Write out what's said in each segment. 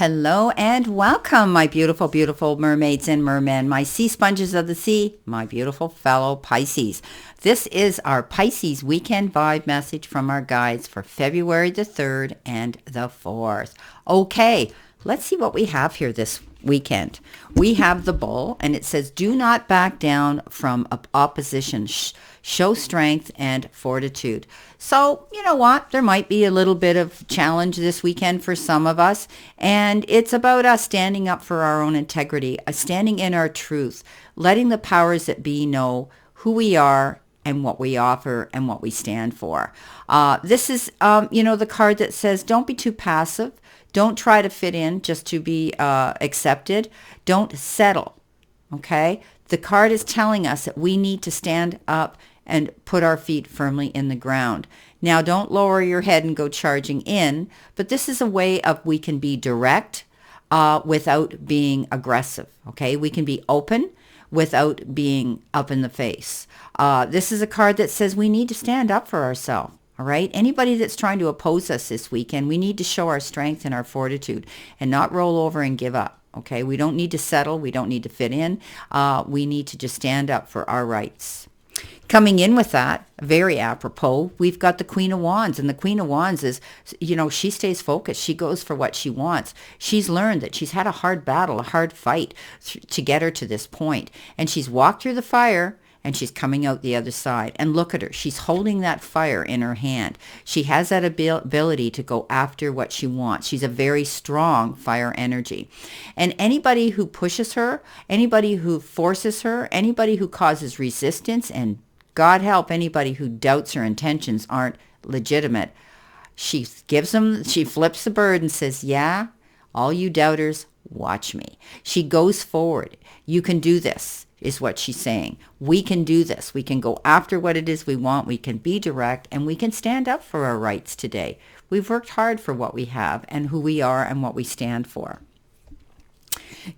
Hello and welcome, my beautiful, beautiful mermaids and mermen, my sea sponges of the sea, my beautiful fellow Pisces. This is our Pisces weekend vibe message from our guides for February the 3rd and the 4th. Okay, let's see what we have here this weekend. We have the bull, and it says, do not back down from opposition. Show strength and fortitude. So, you know what? There might be a little bit of challenge this weekend for some of us. And it's about us standing up for our own integrity, standing in our truth, letting the powers that be know who we are and what we offer and what we stand for. This is, the card that says, don't be too passive. Don't try to fit in just to be accepted. Don't settle. Okay? The card is telling us that we need to stand up and put our feet firmly in the ground. Now, don't lower your head and go charging in, but this is a way of we can be direct without being aggressive, okay? We can be open without being up in the face. This is a card that says we need to stand up for ourselves. All right. Anybody that's trying to oppose us this weekend, we need to show our strength and our fortitude and not roll over and give up. Okay. We don't need to settle. We don't need to fit in. We need to just stand up for our rights. Coming in with that, very apropos, we've got the Queen of Wands. And the Queen of Wands is, she stays focused. She goes for what she wants. She's learned that she's had a hard battle, a hard fight to get her to this point. And she's walked through the fire. And she's coming out the other side. And look at her. She's holding that fire in her hand. She has that ability to go after what she wants. She's a very strong fire energy. And anybody who pushes her, anybody who forces her, anybody who causes resistance, and God help anybody who doubts her intentions aren't legitimate, she flips the bird and says, yeah, all you doubters, watch me. She goes forward. You can do this, is what she's saying. We can do this. We can go after what it is we want. We can be direct, and we can stand up for our rights today. We've worked hard for what we have and who we are and what we stand for.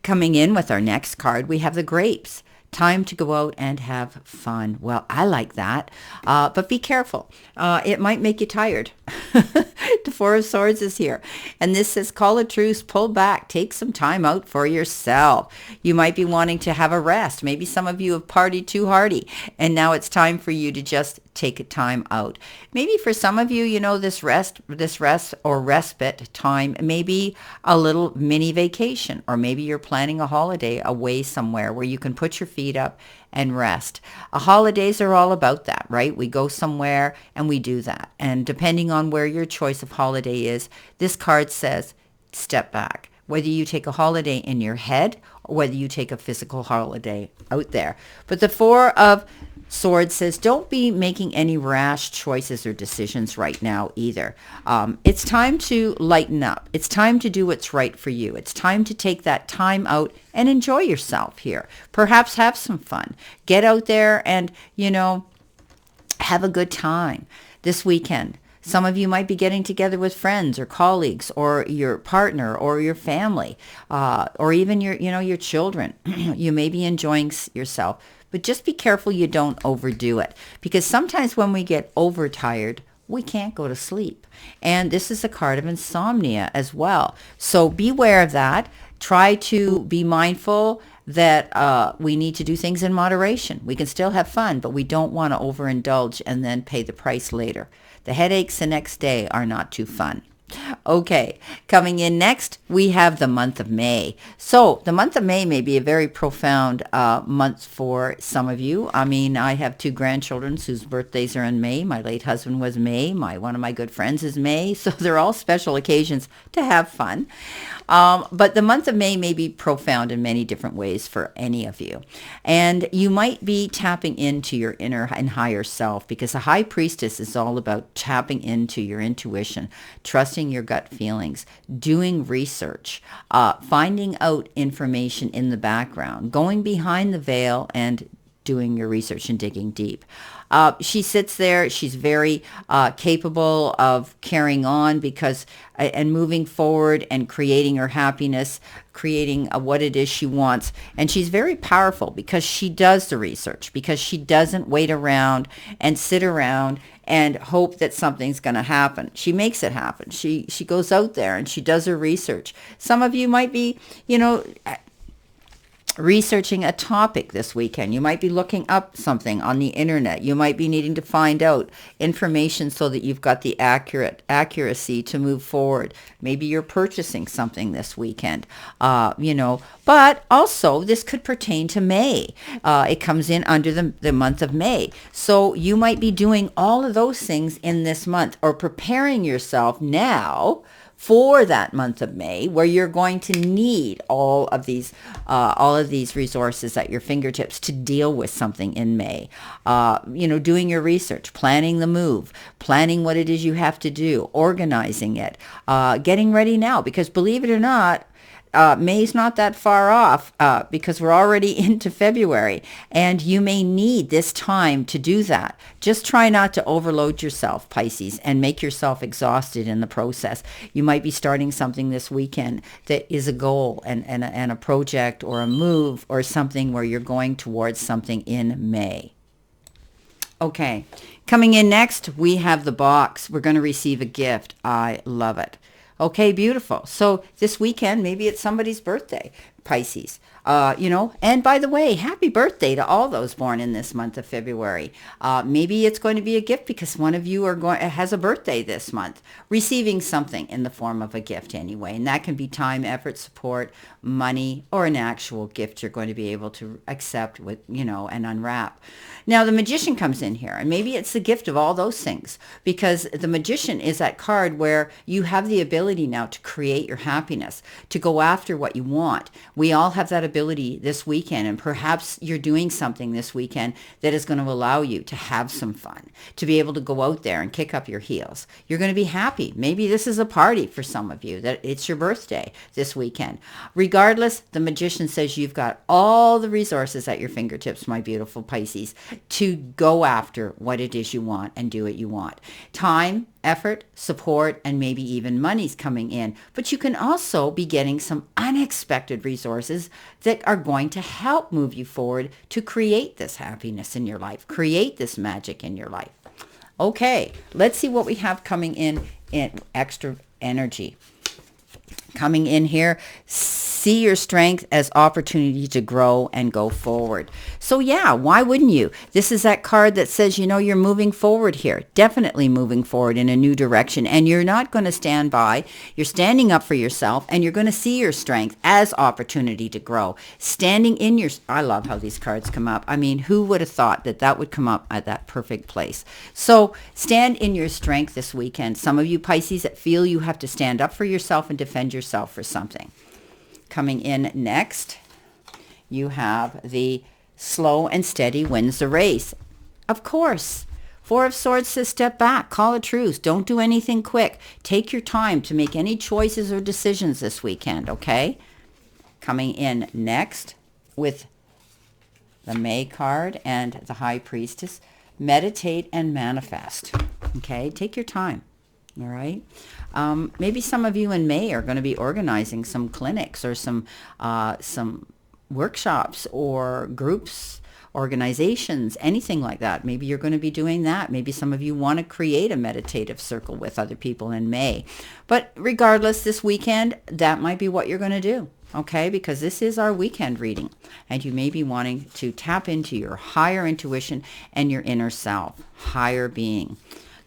Coming in with our next card, we have the grapes. Time to go out and have fun. Well, I like that, but be careful. It might make you tired. The Four of Swords is here. And this says, call a truce, pull back, take some time out for yourself. You might be wanting to have a rest. Maybe some of you have partied too hardy, and now it's time for you to just take a time out. Maybe for some of you, this rest or respite time, maybe a little mini vacation, or maybe you're planning a holiday away somewhere where you can put your feet up and rest. Holidays are all about that, right? We go somewhere and we do that. And depending on where your choice of holiday is, this card says, step back. Whether you take a holiday in your head or whether you take a physical holiday out there. But the Four of Swords says, don't be making any rash choices or decisions right now either. It's time to lighten up. It's time to do what's right for you. It's time to take that time out and enjoy yourself here. Perhaps have some fun. Get out there and, have a good time this weekend. Some of you might be getting together with friends or colleagues or your partner or your family, or even your children. You may be enjoying yourself. But just be careful you don't overdo it, because sometimes when we get overtired, we can't go to sleep. And this is a card of insomnia as well. So beware of that. Try to be mindful that we need to do things in moderation. We can still have fun, but we don't want to overindulge and then pay the price later. The headaches the next day are not too fun. Okay, coming in next, we have the month of May. So the month of May may be a very profound month for some of you. I mean, I have two grandchildren whose birthdays are in May. My late husband was May. One of my good friends is May. So they're all special occasions to have fun. But the month of May may be profound in many different ways for any of you. And you might be tapping into your inner and higher self, because the High Priestess is all about tapping into your intuition, trusting your gut feelings, doing research, finding out information in the background, going behind the veil and doing your research and digging deep. She sits there. She's very capable of carrying on because and moving forward and creating her happiness, creating what it is she wants. And she's very powerful because she does the research, because she doesn't wait around and sit around and hope that something's going to happen. She makes it happen. She goes out there and she does her research. Some of you might be, researching a topic this weekend. You might be looking up something on the internet. You might be needing to find out information so that you've got the accuracy to move forward. Maybe you're purchasing something this weekend, but also this could pertain to May. It comes in under the month of May. So you might be doing all of those things in this month or preparing yourself now for that month of May, where you're going to need all of these resources at your fingertips to deal with something in May. Doing your research, planning the move, planning what it is you have to do, organizing it, getting ready now, because believe it or not, May's not that far off because we're already into February, and you may need this time to do that. Just try not to overload yourself, Pisces, and make yourself exhausted in the process. You might be starting something this weekend that is a goal and a project or a move or something where you're going towards something in May. Okay, coming in next, we have the box. We're going to receive a gift. I love it. Okay, beautiful. So this weekend, maybe it's somebody's birthday, Pisces. And by the way, happy birthday to all those born in this month of February. Maybe it's going to be a gift because one of you has a birthday this month, receiving something in the form of a gift anyway. And that can be time, effort, support, money, or an actual gift you're going to be able to accept with, and unwrap. Now, the Magician comes in here, and maybe it's the gift of all those things, because the Magician is that card where you have the ability now to create your happiness, to go after what you want. We all have that ability this weekend, and perhaps you're doing something this weekend that is going to allow you to have some fun, to be able to go out there and kick up your heels. You're going to be happy. Maybe this is a party for some of you, that it's your birthday this weekend. Regardless, the Magician says you've got all the resources at your fingertips, my beautiful Pisces, to go after what it is you want and do what you want. Time, effort, support, and maybe even money's coming in. But you can also be getting some unexpected resources that are going to help move you forward to create this happiness in your life, create this magic in your life. Okay, let's see what we have coming in extra energy. Coming in here, see your strength as opportunity to grow and go forward. So yeah, why wouldn't you? This is that card that says, you're moving forward here, definitely moving forward in a new direction, and you're not going to stand by. You're standing up for yourself, and you're going to see your strength as opportunity to grow. Standing in your, I love how these cards come up. I mean, who would have thought that would come up at that perfect place? So stand in your strength this weekend. Some of you Pisces that feel you have to stand up for yourself and defend yourself for something. Coming in next, you have the slow and steady wins the race. Of course. Four of Swords says step back, call a truce, don't do anything quick. Take your time to make any choices or decisions this weekend, okay? Coming in next with the May card and the High Priestess, meditate and manifest, okay? Take your time. All right. Maybe some of you in May are going to be organizing some clinics or some workshops or groups, organizations, anything like that. Maybe you're going to be doing that. Maybe some of you want to create a meditative circle with other people in May. But regardless, this weekend, that might be what you're going to do. Okay, because this is our weekend reading, and you may be wanting to tap into your higher intuition and your inner self, higher being.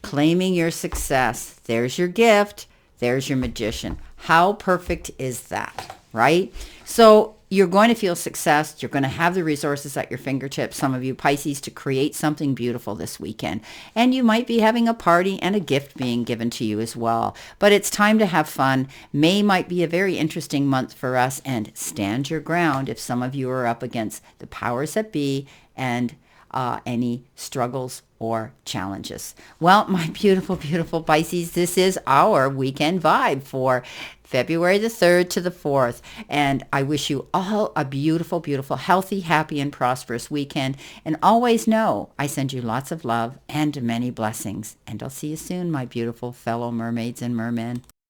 Claiming your success. There's your gift. There's your Magician. How perfect is that, right? So you're going to feel success. You're going to have the resources at your fingertips, some of you Pisces, to create something beautiful this weekend. And you might be having a party and a gift being given to you as well. But it's time to have fun. May might be a very interesting month for us, and stand your ground if some of you are up against the powers that be and any struggles or challenges. Well, my beautiful, beautiful Pisces, this is our weekend vibe for February the 3rd to the 4th. And I wish you all a beautiful, beautiful, healthy, happy, and prosperous weekend. And always know I send you lots of love and many blessings. And I'll see you soon, my beautiful fellow mermaids and mermen.